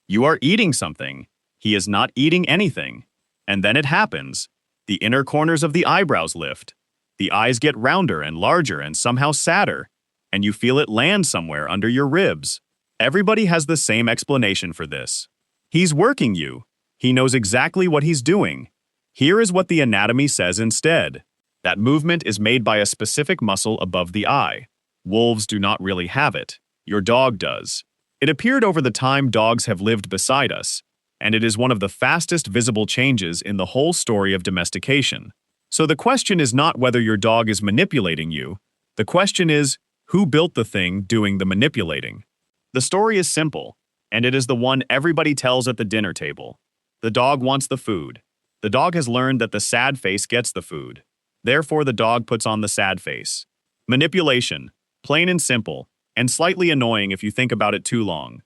You are eating something. He is not eating anything. And then it happens. The inner corners of the eyebrows lift. The eyes get rounder and larger and somehow sadder, and you feel it land somewhere under your ribs. Everybody has the same explanation for this. He's working you. He knows exactly what he's doing. Here is what the anatomy says instead. That movement is made by a specific muscle above the eye. Wolves do not really have it. Your dog does. It appeared over the time dogs have lived beside us, and it is one of the fastest visible changes in the whole story of domestication. So the question is not whether your dog is manipulating you. The question is, who built the thing doing the manipulating? The story is simple, and it is the one everybody tells at the dinner table. The dog wants the food. The dog has learned that the sad face gets the food. Therefore, the dog puts on the sad face. Manipulation, plain and simple, and slightly annoying if you think about it too long.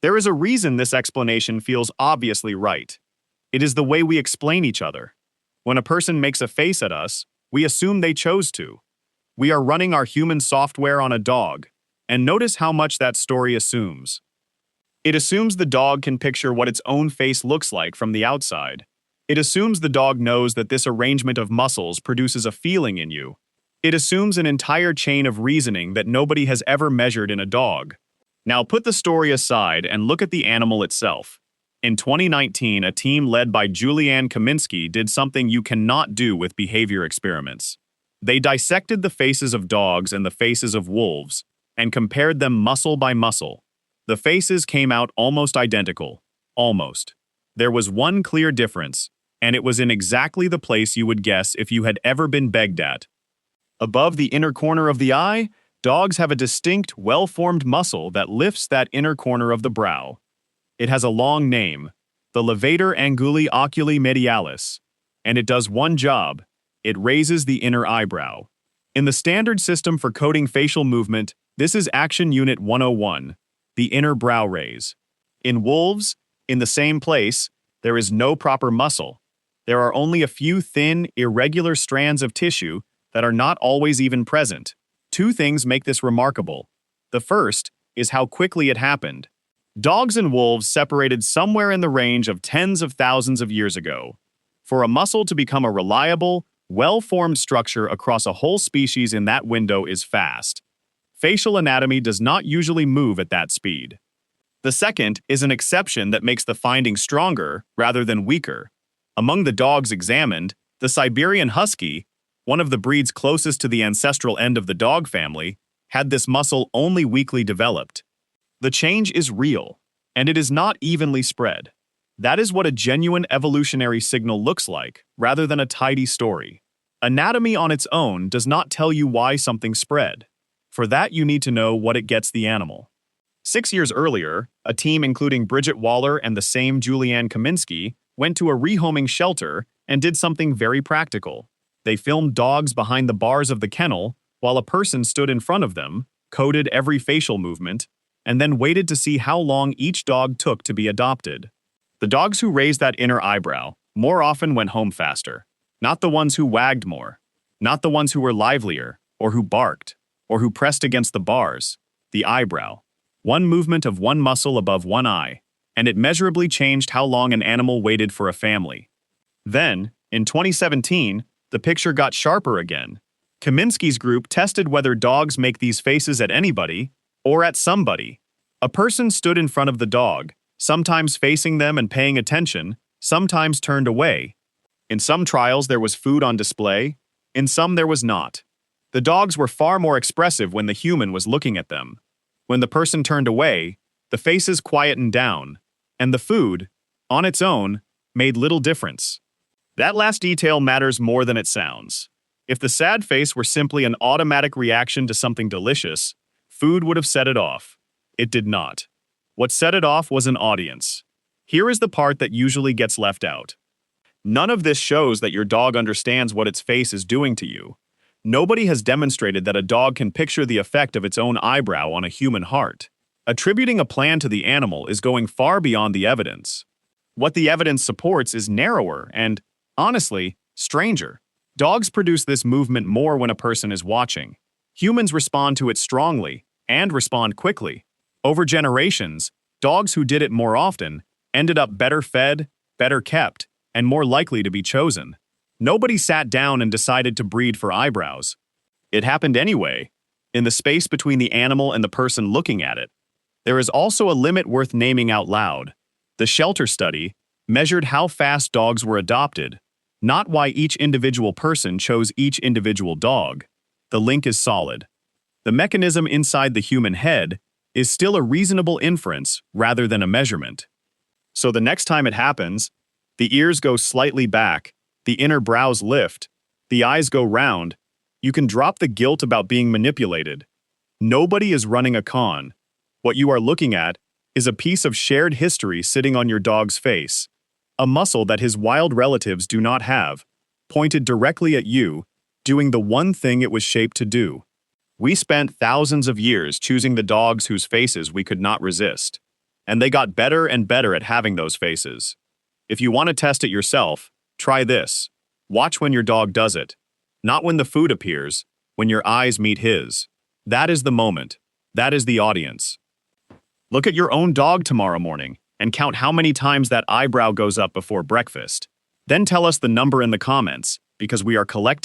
There is a reason this explanation feels obviously right. It is the way we explain each other. When a person makes a face at us, we assume they chose to. We are running our human software on a dog, and notice how much that story assumes. It assumes the dog can picture what its own face looks like from the outside. It assumes the dog knows that this arrangement of muscles produces a feeling in you. It assumes an entire chain of reasoning that nobody has ever measured in a dog. Now put the story aside and look at the animal itself. In 2019, a team led by Julianne Kaminsky did something you cannot do with behavior experiments. They dissected the faces of dogs and the faces of wolves and compared them muscle by muscle. The faces came out almost identical. Almost. There was one clear difference, and it was in exactly the place you would guess if you had ever been begged at. Above the inner corner of the eye, dogs have a distinct, well-formed muscle that lifts that inner corner of the brow. It has a long name, the levator anguli oculi medialis, and it does one job. It raises the inner eyebrow. In the standard system for coding facial movement, this is Action Unit 101, the inner brow raise. In wolves, in the same place, there is no proper muscle. There are only a few thin, irregular strands of tissue that are not always even present. Two things make this remarkable. The first is how quickly it happened. Dogs and wolves separated somewhere in the range of tens of thousands of years ago. For a muscle to become a reliable, well-formed structure across a whole species in that window is fast. Facial anatomy does not usually move at that speed. The second is an exception that makes the finding stronger rather than weaker. Among the dogs examined, the Siberian Husky, one of the breeds closest to the ancestral end of the dog family, had this muscle only weakly developed. The change is real, and it is not evenly spread. That is what a genuine evolutionary signal looks like, rather than a tidy story. Anatomy on its own does not tell you why something spread. For that, you need to know what it gets the animal. 6 years earlier, a team including Bridget Waller and the same Julianne Kaminsky went to a rehoming shelter and did something very practical. They filmed dogs behind the bars of the kennel while a person stood in front of them, coded every facial movement, and then waited to see how long each dog took to be adopted. The dogs who raised that inner eyebrow more often went home faster, not the ones who wagged more, not the ones who were livelier, or who barked, or who pressed against the bars, the eyebrow. One movement of one muscle above one eye, and it measurably changed how long an animal waited for a family. Then, in 2017, the picture got sharper again. Kaminsky's group tested whether dogs make these faces at anybody or at somebody. A person stood in front of the dog, sometimes facing them and paying attention, sometimes turned away. In some trials there was food on display, in some there was not. The dogs were far more expressive when the human was looking at them. When the person turned away, the faces quietened down, and the food, on its own, made little difference. That last detail matters more than it sounds. If the sad face were simply an automatic reaction to something delicious, food would have set it off. It did not. What set it off was an audience. Here is the part that usually gets left out. None of this shows that your dog understands what its face is doing to you. Nobody has demonstrated that a dog can picture the effect of its own eyebrow on a human heart. Attributing a plan to the animal is going far beyond the evidence. What the evidence supports is narrower and, honestly, stranger. Dogs produce this movement more when a person is watching. Humans respond to it strongly and respond quickly. Over generations, Dogs who did it more often ended up better fed, better kept, and more likely to be chosen. Nobody sat down and decided to breed for eyebrows. It happened anyway, in the space between the animal and the person looking at it. There is also a limit worth naming out loud. The shelter study measured how fast dogs were adopted, not why each individual person chose each individual dog. The link is solid. The mechanism inside the human head is still a reasonable inference rather than a measurement. So the next time it happens, the ears go slightly back, the inner brows lift, the eyes go round, you can drop the guilt about being manipulated. Nobody is running a con. What you are looking at is a piece of shared history sitting on your dog's face, a muscle that his wild relatives do not have, pointed directly at you, doing the one thing it was shaped to do. We spent thousands of years choosing the dogs whose faces we could not resist, and they got better and better at having those faces. If you want to test it yourself, try this. Watch when your dog does it. Not when the food appears, when your eyes meet his. That is the moment. That is the audience. Look at your own dog tomorrow morning and count how many times that eyebrow goes up before breakfast. Then tell us the number in the comments, because we are collecting